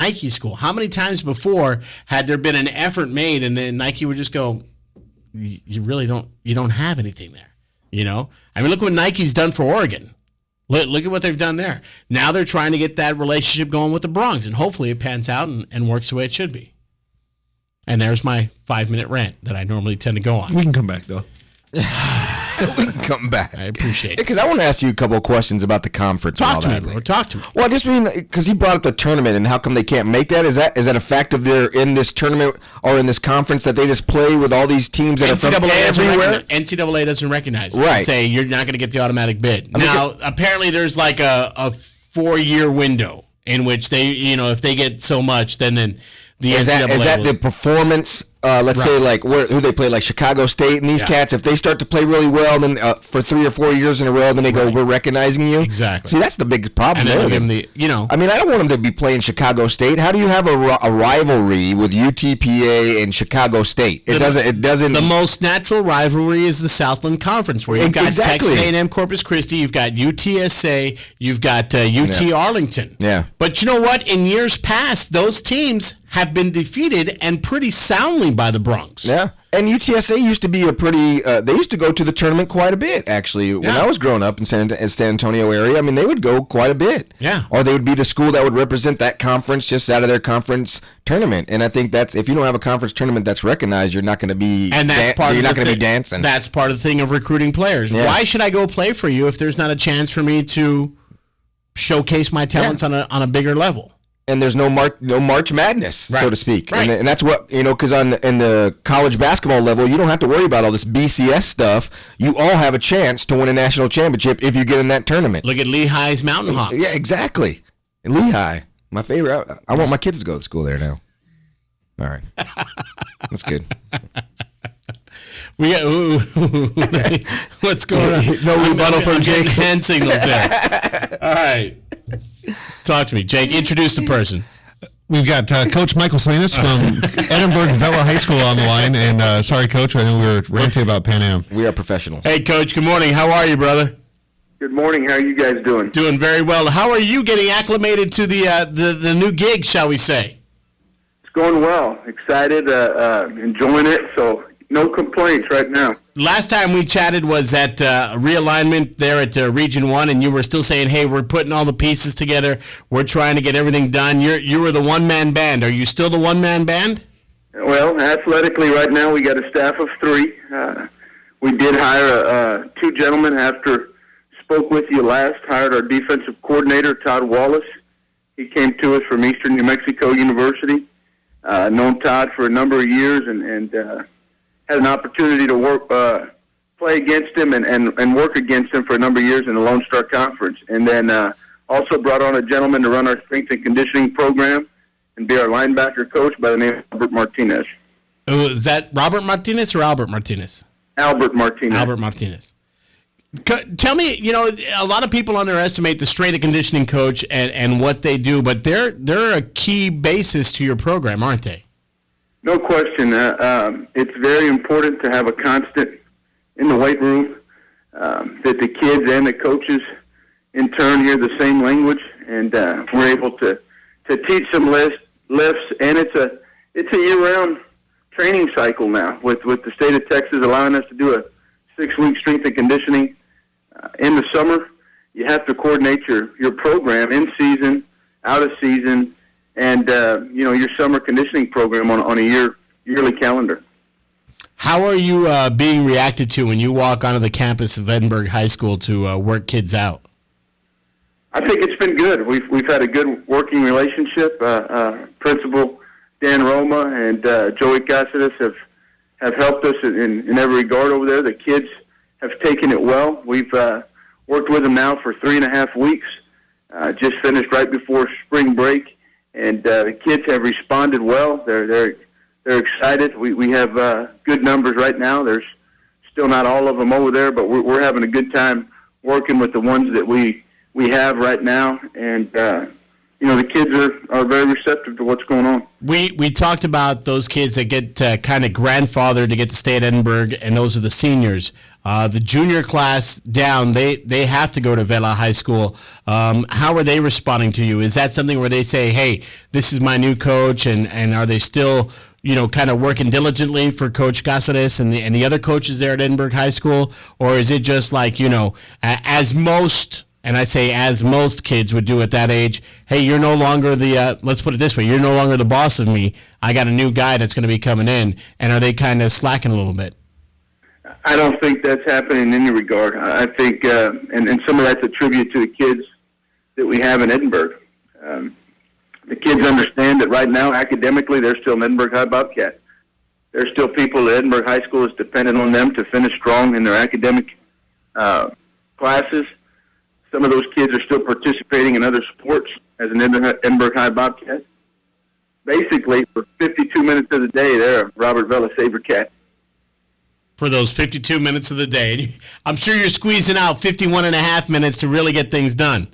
Nike school. How many times before had there been an effort made and then Nike would just go, you really don't have anything there, you know? I mean, look what Nike's done for Oregon. Look at what they've done there. Now they're trying to get that relationship going with the Bronx, and hopefully it pans out and works the way it should be. And there's my 5-minute rant that I normally tend to go on. We can come back, though. We can come back. I appreciate it. Because I want to ask you a couple of questions about the conference. Talk to me, bro. Talk to me. Well, I just mean, because he brought up the tournament and how come they can't make that? Is that a fact of they're in this tournament or in this conference that they just play with all these teams that are from everywhere? NCAA doesn't recognize it. Right. Say you're not going to get the automatic bid. Now, apparently there's like a 4-year window in which they, if they get so much, then the NCAA is that the performance? Let's say like who they play, like Chicago State and these cats. If they start to play really well, then for 3 or 4 years in a row, then they go, "We're recognizing you." Exactly. See, that's the big problem. And then there. give them I mean, I don't want them to be playing Chicago State. How do you have a rivalry with UTPA and Chicago State? It doesn't. The most natural rivalry is the Southland Conference, where you've got Texas A&M Corpus Christi, you've got UTSA, you've got UT Arlington. Yeah. But you know what? In years past, those teams have been defeated and pretty soundly by the Bronx. Yeah. And UTSA used to be a pretty they used to go to the tournament quite a bit, actually. When I was growing up in San Antonio area, I mean, they would go quite a bit. Yeah. Or they would be the school that would represent that conference just out of their conference tournament. And I think that's, if you don't have a conference tournament that's recognized, you're not going to be you're not going to be dancing. That's part of the thing of recruiting players. Yeah. Why should I go play for you if there's not a chance for me to showcase my talents on a bigger level? And there's no March Madness, so to speak. Right. And that's what, because in the college basketball level, you don't have to worry about all this BCS stuff. You all have a chance to win a national championship if you get in that tournament. Look at Lehigh's Mountain Hawks. Yeah, exactly. And Lehigh, my favorite. I want my kids to go to school there now. All right. That's good. We got, what's going on? No rebuttal from Jake. Hand signals there. All right. Talk to me, Jake. Introduce the person. We've got Coach Michael Salinas from Edinburgh Vela High School on the line. And sorry, Coach, I know we were ranting about Pan Am. We are professionals. Hey, Coach. Good morning. How are you, brother? Good morning. How are you guys doing? Doing very well. How are you getting acclimated to the new gig, shall we say? It's going well. Excited, enjoying it. So no complaints right now. Last time we chatted was at realignment there at Region 1, and you were still saying, hey, we're putting all the pieces together. We're trying to get everything done. You were the one-man band. Are you still the one-man band? Well, athletically right now we got a staff of 3. We did hire 2 gentlemen after spoke with you last, hired our defensive coordinator, Todd Wallace. He came to us from Eastern New Mexico University. Known Todd for a number of years and had an opportunity to work, play against him and work against him for a number of years in the Lone Star Conference. And then also brought on a gentleman to run our strength and conditioning program and be our linebacker coach by the name of Albert Martinez. Is that Robert Martinez or Albert Martinez? Albert Martinez. Albert Martinez. Tell me, a lot of people underestimate the strength and conditioning coach and what they do, but they're a key basis to your program, aren't they? No question. It's very important to have a constant in the weight room, that the kids and the coaches in turn hear the same language, and we're able to teach some lifts, and it's a year-round training cycle now with the state of Texas allowing us to do a 6-week strength and conditioning. In the summer, you have to coordinate your program in season, out of season, and your summer conditioning program on a yearly calendar. How are you being reacted to when you walk onto the campus of Edinburgh High School to work kids out? I think it's been good. We've had a good working relationship. Principal Dan Roma and Joey Cáceres have helped us in every regard over there. The kids have taken it well. We've worked with them now for 3.5 weeks. Just finished right before spring break, and the kids have responded well. They're excited. We have good numbers right now. There's still not all of them over there, but we're having a good time working with the ones that we have right now, and the kids are very receptive to what's going on. We talked about those kids that get kind of grandfathered to get to stay at Edinburgh, and those are the seniors. The junior class down, they have to go to Vela High School. How are they responding to you? Is that something where they say, hey, this is my new coach, and are they still, kind of working diligently for Coach Cáceres and the other coaches there at Edinburgh High School? Or is it just like, as most, and I say as most kids would do at that age, hey, you're no longer let's put it this way, you're no longer the boss of me. I got a new guy that's going to be coming in. And are they kind of slacking a little bit? I don't think that's happening in any regard. I think, and some of that's a tribute to the kids that we have in Edinburgh. The kids understand that right now, academically, they're still an Edinburgh High Bobcat. There's still people at Edinburgh High School is dependent on them to finish strong in their academic classes. Some of those kids are still participating in other sports as an Edinburgh High Bobcat. Basically, for 52 minutes of the day, they're a Robert Vela SaberCat. For those 52 minutes of the day. I'm sure you're squeezing out 51 and a half minutes to really get things done.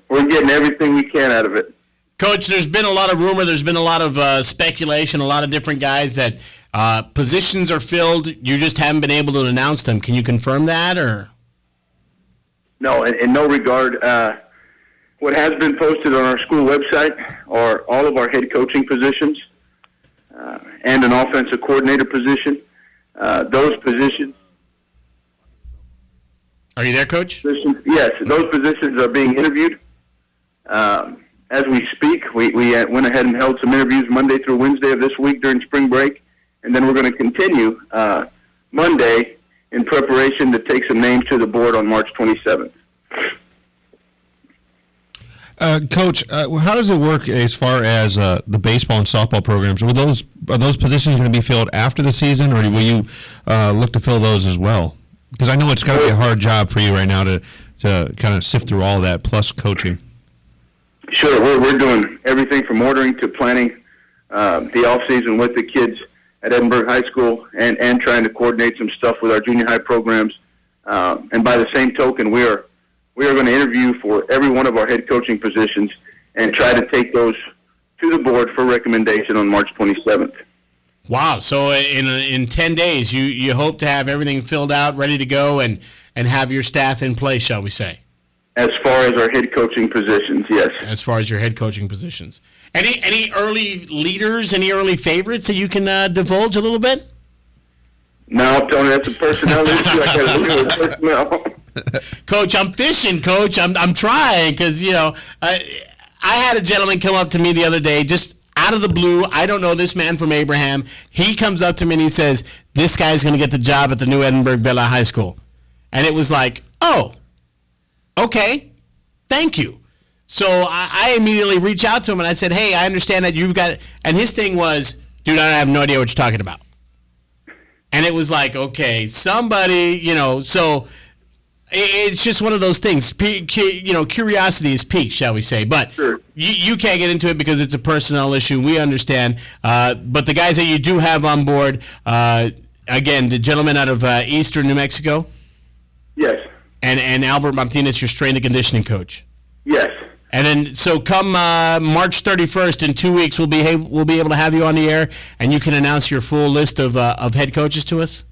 We're getting everything we can out of it. Coach, there's been a lot of rumor, there's been a lot of speculation, a lot of different guys that positions are filled. You just haven't been able to announce them. Can you confirm that? Or No, in no regard. What has been posted on our school website are all of our head coaching positions and an offensive coordinator position. Those positions. Are you there, Coach? Yes, those positions are being interviewed. As we speak, we went ahead and held some interviews Monday through Wednesday of this week during spring break, and then we're going to continue Monday in preparation to take some names to the board on March 27th. Coach, how does it work as far as the baseball and softball programs? Are those positions going to be filled after the season, or will you look to fill those as well? Because I know it's got to be a hard job for you right now to kind of sift through all that, plus coaching. Sure, we're doing everything from ordering to planning the off season with the kids at Edinburgh High School, and trying to coordinate some stuff with our junior high programs. And by the same token, we are going to interview for every one of our head coaching positions and try to take those to the board for recommendation on March 27th. Wow! So in 10 days, you hope to have everything filled out, ready to go, and have your staff in place, shall we say? As far as our head coaching positions, yes. As far as your head coaching positions, any early leaders, any early favorites that you can divulge a little bit? No, Tony, that's a personnel issue. I got to leave it with personnel. Coach, I'm fishing, Coach. I'm trying because I had a gentleman come up to me the other day, just out of the blue. I don't know this man from Abraham. He comes up to me and he says, "This guy's going to get the job at the new Edinburgh Vela High School," and it was like, "Oh, okay, thank you." So I immediately reached out to him and I said, "Hey, I understand that you've got," and his thing was, "Dude, I have no idea what you're talking about." And it was like, okay, somebody, so it's just one of those things. Curiosity is piqued, shall we say. But sure. you can't get into it because it's a personnel issue. We understand. But the guys that you do have on board, again, the gentleman out of Eastern New Mexico? Yes. And Albert Martinez, your strength and conditioning coach? Yes. And then, so come March 31st, in 2 weeks, we'll be able to have you on the air, and you can announce your full list of head coaches to us?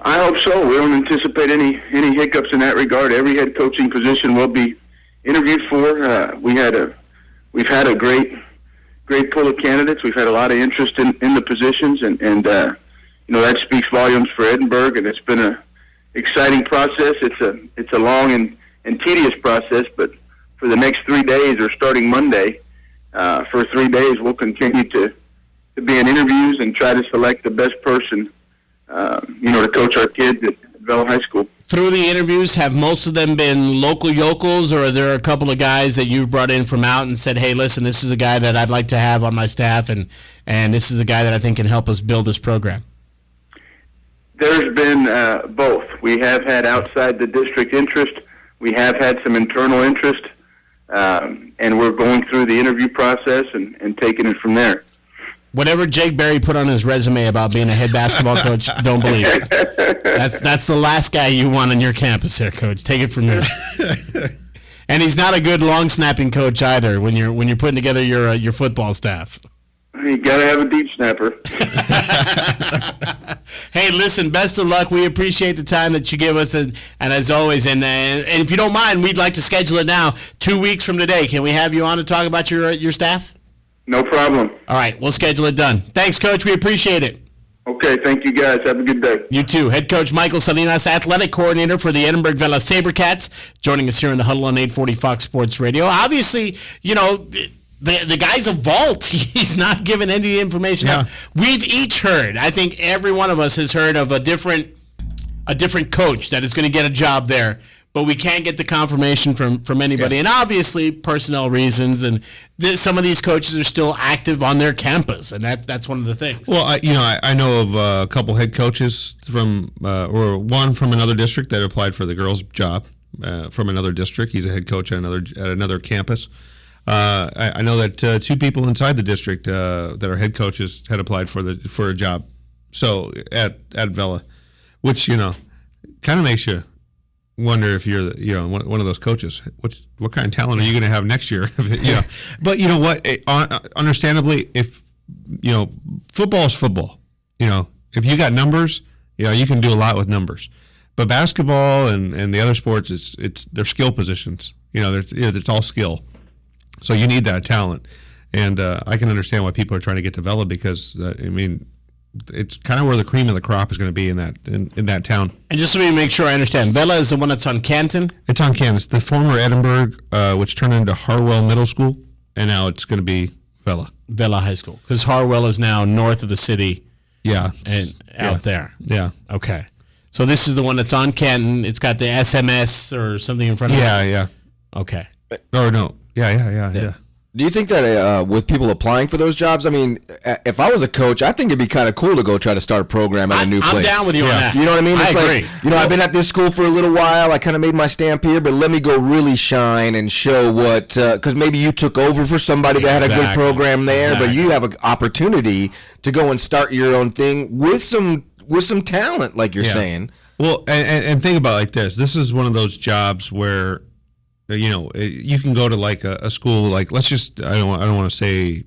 I hope so. We don't anticipate any hiccups in that regard. Every head coaching position will be interviewed for. We've had a great pool of candidates. We've had a lot of interest in the positions, and that speaks volumes for Edinburgh, and it's been a exciting process. It's a long and tedious process, but for the next 3 days, or starting Monday, for 3 days, we'll continue to be in interviews and try to select the best person, to coach our kids at Vela High School. Through the interviews, have most of them been local yokels, or are there a couple of guys that you've brought in from out and said, hey, listen, this is a guy that I'd like to have on my staff, and this is a guy that I think can help us build this program? There's been both. We have had outside the district interest. We have had some internal interest. And we're going through the interview process and taking it from there. Whatever Jake Berry put on his resume about being a head basketball coach, don't believe it. That's the last guy you want on your campus there, Coach. Take it from me. And he's not a good long snapping coach either when you're putting together your football staff. You got to have a deep snapper. Hey, listen, best of luck. We appreciate the time that you give us, and as always, and if you don't mind, we'd like to schedule it now, 2 weeks from today. Can we have you on to talk about your staff? No problem. All right, we'll schedule it done. Thanks, Coach. We appreciate it. Okay, thank you guys. Have a good day. You too. Head coach Michael Salinas, athletic coordinator for the Edinburgh Vela Sabercats, joining us here in the Huddle on 840 Fox Sports Radio. Obviously, the guy's a vault. He's not giving any information up. We've each heard, I think every one of us has heard of a different coach that is going to get a job there, but we can't get the confirmation from anybody. Yeah. And obviously personnel reasons, and some of these coaches are still active on their campus, and that's one of the things. Well, I know of a couple head coaches or one from another district that applied for the girls' job from another district. He's a head coach at another campus. I know that two people inside the district that are head coaches had applied for a job. So at Vela, which kind of makes you wonder if you're one of those coaches. What kind of talent are you going to have next year? But you know what? Understandably, if football is football. If you got numbers, you can do a lot with numbers. But basketball and the other sports, they're skill positions. It's all skill. So you need that talent, and I can understand why people are trying to get to Vela because it's kind of where the cream of the crop is going to be in that town. And just let me make sure I understand, Vela is the one that's on Canton? It's on Canton. It's the former Edinburgh, which turned into Harwell Middle School, and now it's going to be Vela. Vela High School, because Harwell is now north of the city. Yeah, and out there. Yeah. Okay. So this is the one that's on Canton. It's got the SMS or something in front of it. Yeah. Okay. Or no. Yeah. Do you think that with people applying for those jobs, if I was a coach, I think it'd be kind of cool to go try to start a program at a new place. I'm down with you on that. You know what I mean? I agree. I've been at this school for a little while. I kind of made my stamp here, but let me go really shine and show what, because maybe you took over for somebody that had a good program there, but you have an opportunity to go and start your own thing with some talent, like you're saying. Well, and think about it like this. This is one of those jobs where you can go to like a school, like let's just I don't want to say.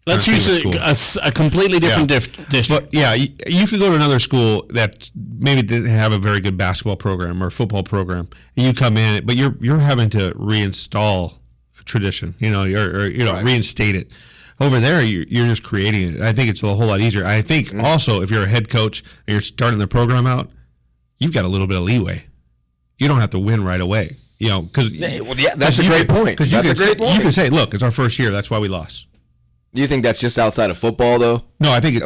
Let's use a completely different district. But you could go to another school that maybe didn't have a very good basketball program or football program, and you come in, but you're having to reinstall a tradition, or reinstate it. Over there, you're just creating it. I think it's a whole lot easier. I think also if you're a head coach and you're starting the program out, you've got a little bit of leeway. You don't have to win right away. Because that's a great point. Because you can say, "Look, it's our first year. That's why we lost." Do you think that's just outside of football, though? No, I think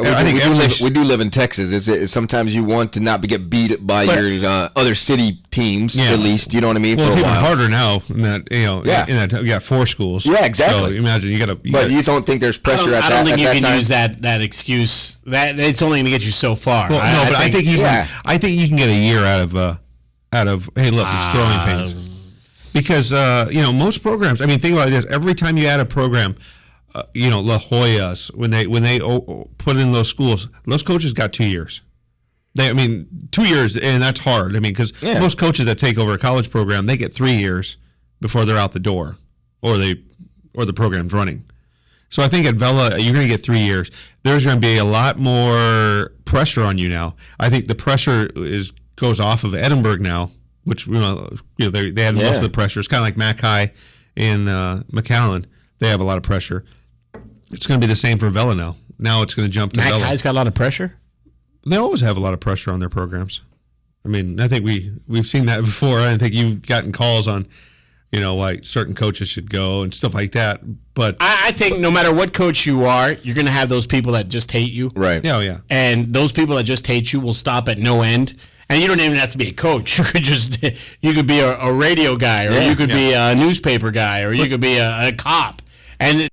we do live in Texas. It's sometimes you want to not get beat by your other city teams, at least. You know what I mean? Well, it's even harder now. In that you got 4 schools. Yeah, exactly. So imagine you got to. But you don't think there's pressure I don't think you can use that excuse. That it's only going to get you so far. Well, I think you can get a year out of hey, look, it's growing pains. Because most programs. Think about this. Every time you add a program, La Jolla's when they put in those schools, those coaches got 2 years. 2 years, and that's hard. Because most coaches that take over a college program, they get 3 years before they're out the door, or the program's running. So I think at Vela, you're going to get 3 years. There's going to be a lot more pressure on you now. I think the pressure goes off of Edinburgh now. Which they had most of the pressure. It's kind of like Mac High in McAllen. They have a lot of pressure. It's going to be the same for Vela now. Now it's going to jump to Vela. Mac High's got a lot of pressure? They always have a lot of pressure on their programs. I think we've seen that before. I think you've gotten calls on, why certain coaches should go and stuff like that. But I think no matter what coach you are, you're going to have those people that just hate you. Right. Yeah. And those people that just hate you will stop at no end. And you don't even have to be a coach. You could be a radio guy, or you could be a newspaper guy, or you could be a cop. And